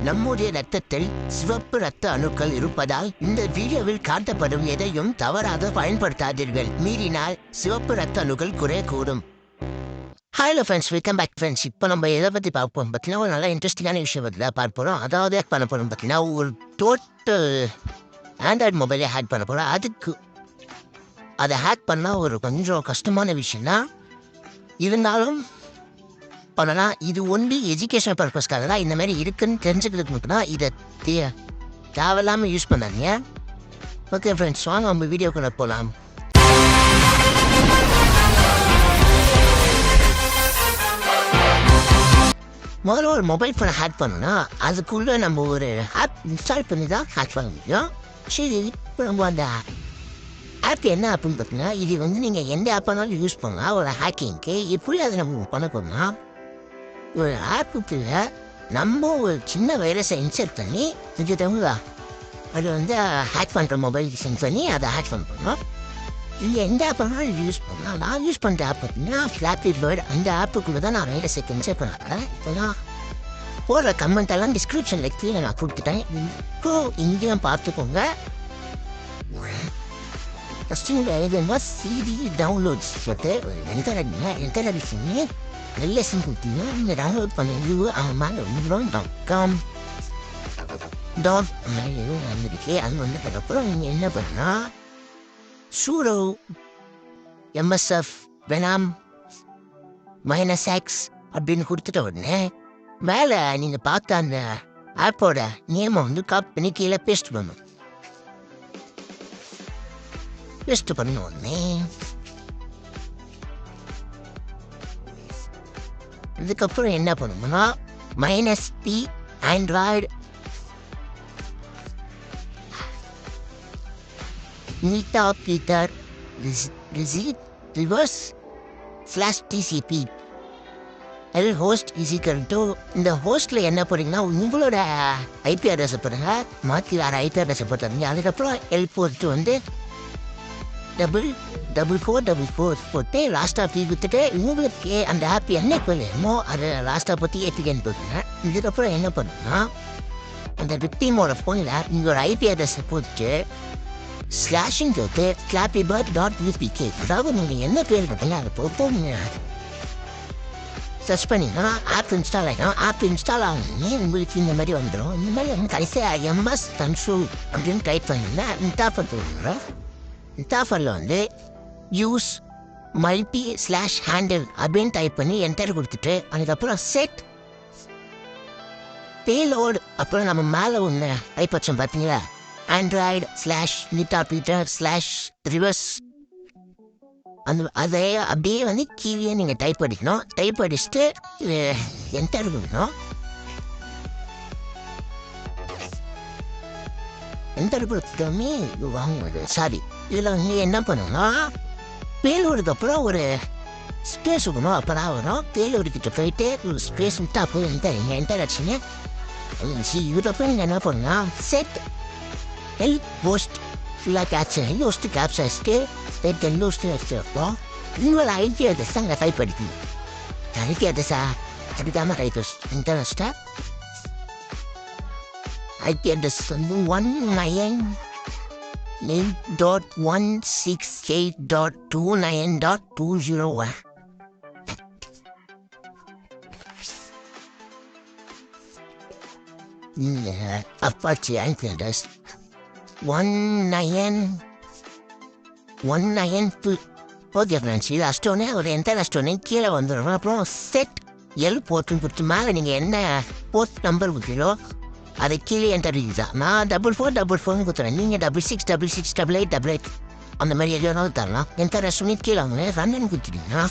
நம்முடைய இரத்தத்தில் சிவப்பு இரத்த அணுக்கள் இருப்பதால் இந்த வீடியோவில் காட்டப்படும் எதையும் தவறாக பயன்படுத்தாதீர்கள். மீறினால் சிவப்பு இரத்த அணுக்கள் குறையக்கூடும். Hello friends, welcome back friends. இப்போ நம்ம எதை பற்றி பார்ப்போம் பார்த்தீங்கன்னா, ஒரு நல்ல இன்ட்ரெஸ்டிங்கான விஷயம் பற்றி தான் பார்க்க போகிறோம். அதாவது ஹேக் பண்ண போகிறோம் பார்த்தீங்கன்னா, ஒரு டோட்டல் ஆண்ட்ராய்டு மொபைலே ஹேக் பண்ண போகிறோம். அதுக்கு அதை ஹேக் பண்ணால் ஒரு கொஞ்சம் கஷ்டமான விஷயம் தான். இருந்தாலும் பண்ணலாம். இது ஒன்லி எஜுகேஷன் பர்பஸ்க்காக தான் இந்த மாதிரி இருக்குன்னு தெரிஞ்சுக்கிறதுக்கு மட்டும்தான். இதை தேவையில்லாமல் யூஸ் பண்ணாதீங்க. ஓகே ஃப்ரெண்ட்ஸ், வாங்க நம்ம வீடியோக்குள்ளே போகலாம். முதல்ல ஒரு மொபைல் ஃபோனை ஹேக் பண்ணோன்னா அதுக்குள்ளே நம்ம ஒரு ஆப் இன்ஸ்டால் பண்ணி தான் ஹேக் பண்ண முடியும். சரி, இப்போ நம்ம அந்த ஆப் என்ன ஆப்புன்னு பார்த்தீங்கன்னா, இது நீங்கள் எந்த ஆப்பானாலும் யூஸ் பண்ணலாம். ஒரு ஹேக்கிங்க்கு எப்படி அதை நம்ம பண்ண போனால், ஒரு ஆப்புக்குள்ள நம்ம ஒரு சின்ன வைரஸை இன்சர்ட் பண்ணி தெரியுதா, அது ஹேக் பண்ணுற மொபைல் சென்ட் பண்ணி அதை ஹேக் பண்ணணும். இது எந்த ஆப்பானாலும் யூஸ் பண்ணலாம். நான் யூஸ் பண்ணுற ஆப் பார்த்தீங்கன்னா ஃப்ளாப்பி பேர்ட். அந்த ஆப்புக்குள்ளே தான் நான் வைரஸை இன்சர்ட் பண்ணுறேன். இப்போதான் போடுற கமெண்ட் டிஸ்கிரிப்ஷனில் கீழே நான் கொடுத்துட்டேன். இப்போ இங்கேயும் பார்த்துக்கோங்க. ஃபஸ்ட்டு எழுதுமா சிடி டவுன்லோட்ஸ் போட்டு என்டர் பண்ணி லெசன் கொடுத்தீங்கன்னா நீங்கள் டவுன்லோட் பண்ண வந்துருக்கு. அது வந்ததுக்கப்புறம் நீங்கள் என்ன பண்ணால் சூடோ எம்எஸ்எஃப் வெனாம் -X அப்படின்னு கொடுத்துட்ட உடனே மேலே நீங்கள் பார்த்த அந்த ஆப்போட நேமை காப்பி பண்ணி கீழே பேஸ்ட் பண்ணணும். பேஸ்ட் பண்ண உடனே இதுக்கப்புறம் என்ன பண்ணணும்னா -P ஆண்ட்ராய்டு நீட்டா பீட்டர் ரிவர்ஸ் /TCP அது ஹோஸ்ட் = இந்த ஹோஸ்ட்டில் என்ன போடுறீங்கன்னா உங்களோட ஐபி அட்ரஸை போடுங்க. மாற்றி வேறு ஐபி அட்ரஸை போட்டுருங்க. அதுக்கப்புறம் போட்டு 444 போட்டு லாஸ்ட்டாக பி கொடுத்துட்டு உங்களுக்கு அந்த ஆப் என்ன வேணுமோ அதை லாஸ்ட்டாக பற்றி ஏபிகேன்னு போட்டுங்க. இதுக்கப்புறம் என்ன பண்ணுன்னா அந்த விக்டிமோட ஃபோனில் உங்களோட ஐபி அட்ரஸை போட்டு ஸ்லாஷிங் போட்டு flappybird.upk, அதாவது நீங்கள் என்ன பேர் பண்ணுங்க அதை போட்டு நீங்கள் சர்ச் பண்ணிங்கன்னா ஆப் இன்ஸ்டால் ஆகிடும். ஆப் இன்ஸ்டால் ஆகணுன்னே உங்களுக்கு இந்த மாதிரி வந்துடும். இந்த மாதிரி கடைசியாக MS கன்சோல் அப்படின்னு டைப் பண்ணிங்கன்னா இன்டாஃபர் போடுறோம். இன்டாஃபரில் யூஸ் மல்டி /handle அப்படின்னு டைப் பண்ணி என்டர் கொடுத்துட்டு அதுக்கப்புறம் செட் பேலோடு, அப்புறம் நம்ம மேலே ஒன்று டைப் வச்சோம் பார்த்தீங்களா, ஆண்ட்ராய்டு /nitapeter /reverse, அதை அப்படியே கீழே நீங்கள் டைப் அடிக்கணும். டைப் அடிச்சுட்டு என்டர் கொடுக்கணும். என்டர் கொடுத்துட்டோமே வாங்குவது சாரி. இதில் என்ன பண்ணணும்னா பேலோடுக்கு அப்புறம் ஒரு ஸ்பேஸ் இருக்கணும். அப்போ தான் வரும். பேலோடுக்கிட்ட போயிட்டு ஒரு ஸ்பேஸ் விட்டு அப்போ என்டர் அடிச்சுங்க. இதுக்கப்புறம் நீங்கள் என்ன பண்ணலாம், செட் ஹோஸ்ட் ஃபுல்லாக கேப்சர் வச்சுட்டு செட் ஹோஸ்ட்டு வச்சுருப்போம். உங்களோட ஐபி அட்ரஸ் தான் அங்கே டைப் அடிக்கணும். ஐபி அட்ரஸா அடிக்காமல் டைப் என்டர் வச்சுட்டா IP address 198.168.29.201. Apache IP address 192. Okay friends, இது அஷ்டோனே ஒரு என்டர் அஷ்டோனே கீழே வந்துடும். அப்புறம் செட் போர்ட்டுன்னு கொடுத்து மேலே நீங்கள் என்ன போர்ட் நம்பர் கொடுக்குறீங்களோ அதை கீழே என்டர் தான். நான் 4444 கொடுத்துறேன். நீங்கள் 66668888 அந்த மாதிரி எதுனாலும் தரலாம். என்டர் அஷ்டோனே கீழே வாங்க ரன்னு கொடுத்துட்டீங்கன்னா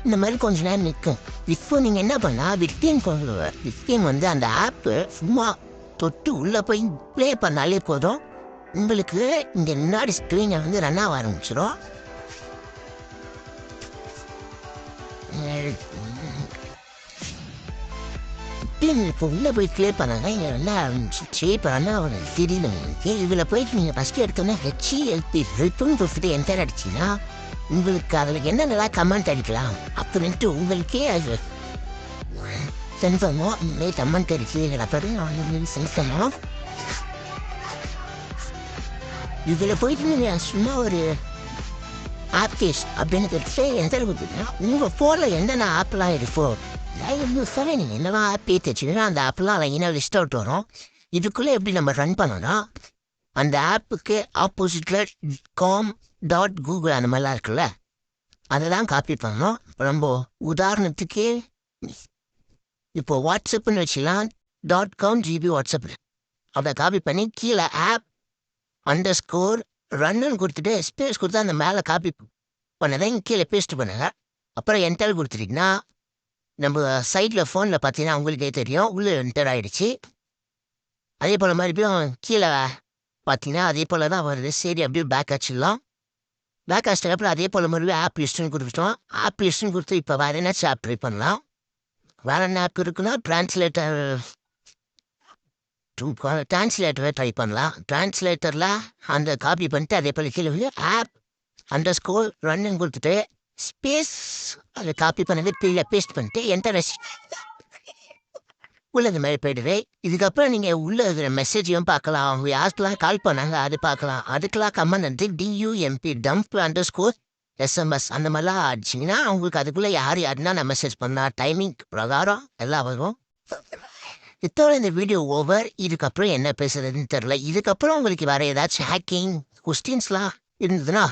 இந்த மாதிரி கொஞ்சம் நேரம் நிற்கும். இப்போ நீங்கள் என்ன பண்ணால் விக்டிம் அந்த ஆப்பு சும்மா தொட்டு உள்ளே போய் ப்ளே பண்ணாலே போதும். உங்களுக்கு இந்த முன்னாடி ஸ்க்ரீனை ரன் ஆக ஆரம்பிச்சிடும். இப்போ உள்ளே போய் ப்ளே பண்ணாங்க. இங்கே ரன் ஆரம்பிச்சிச்சு. இப்போ ரன் ஆக திடீர்னு இதில் போயிட்டு நீங்கள் ஃபஸ்ட்டு எடுத்தோன்னே HELP ஹெல்ப்னு கொடுத்துட்டு என்டர் அடிச்சிங்கன்னா உங்களுக்கு அதில் என்னென்னலாம் கமெண்ட் அடிக்கலாம் அப்படின்ட்டு உங்களுக்கே அது சென்ட் பண்ணோம். இனிமேல் அம்மன் கறிக்கு அப்புறம் சென்ட் பண்ணோம். இதில் போயிட்டு நீங்கள் சும்மா ஒரு ஆப்கேஸ் அப்படின்னு சொல்லிட்டு எந்த கொடுத்துருக்கீங்க உங்கள் ஃபோனில் என்னென்ன ஆப்லாம் இருக்கோ சொல்ல நீங்கள் என்னெல்லாம் ஆப் ஏற்றி வச்சுக்கோங்க. அந்த ஆப்லாம் லைனாக லிஸ்ட் அவுட் வரும். இதுக்குள்ளே எப்படி நம்ம ரன் பண்ணோன்னா அந்த ஆப்புக்கு ஆப்போசிட்டில் com.google அந்த மாதிரிலாம் இருக்குல்ல அதை தான் காப்பி பண்ணணும். நம்ம உதாரணத்துக்கு இப்போ வாட்ஸ்அப்னு வச்சுக்கலாம். .com வாட்ஸ்அப் அதை காப்பி பண்ணி கீழே ஆப் _ ரன்னு கொடுத்துட்டு ஸ்பேஸ் கொடுத்து அந்த மேலே காப்பி பண்ணதை கீழே பேஸ்ட் பண்ணுங்க. அப்புறம் என்டர் கொடுத்துட்டிங்கன்னா நம்ம சைடில் ஃபோனில் பார்த்தீங்கன்னா உங்களுக்கே தெரியும் உள்ளே என்டர் ஆகிடுச்சு. அதே போல் மறுபடியும் கீழே பார்த்தீங்கன்னா அதே போல் தான் வருது. சரி அப்படியே பேக் ஆச்சிடலாம். பேக் ஆச்சிட்ட அப்புறம் அதே போல் மறுபடியும் ஆப் லிஸ்ட்டுன்னு கொடுத்துட்டோம். ஆப் லிஸ்ட்டுன்னு கொடுத்து இப்போ வேறு என்னாச்சும் ஆப் ட்ரை பண்ணலாம். வேறு என்ன ஆப் இருக்குன்னா டிரான்ஸ்லேட்டரை ட்ரை பண்ணலாம். டிரான்ஸ்லேட்டரில் அந்த காப்பி பண்ணிட்டு அதே போல் கீழே வந்து ஆப் _ ரன்னு கொடுத்துட்டு ஸ்பேஸ் அதை காப்பி பண்ணது கீழே பேஸ்ட் பண்ணிட்டு என்டர் உள்ளது மாதிரி போய்டுது. இதுக்கப்புறம் நீங்கள் உள்ளே இருக்கிற மெசேஜையும் பார்க்கலாம். அவங்க யாருக்கெல்லாம் கால் பண்ணாங்க அது பார்க்கலாம். அதுக்கெல்லாம் கமெண்ட் வந்து dump _ அந்த மாதிரிலாம் ஆடிச்சிங்கன்னா அவங்களுக்கு அதுக்குள்ளே யாருன்னா நான் மெசேஜ் பண்ணால் டைமிங் பிரகாரம் எல்லாம் வரும். இத்தோட இந்த வீடியோ ஓவர். இதுக்கப்புறம் என்ன பேசுறதுன்னு தெரில. இதுக்கப்புறம் உங்களுக்கு வேறு ஏதாச்சும் ஹேக்கிங் கொஸ்டின்ஸ்லாம் இருந்ததுன்னா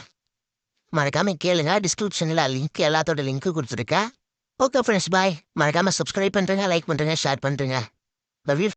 மறக்காமல் கேளுங்க. டிஸ்கிரிப்ஷனில் லிங்க் எல்லாத்தோட லிங்க்கு கொடுத்துருக்கேன். Okay friends bye. மறக்காமல் சப்ஸ்கிரைப் பண்ணுறேங்க, லைக் பண்ணுறேங்க, ஷேர் பண்ணுறேங்க.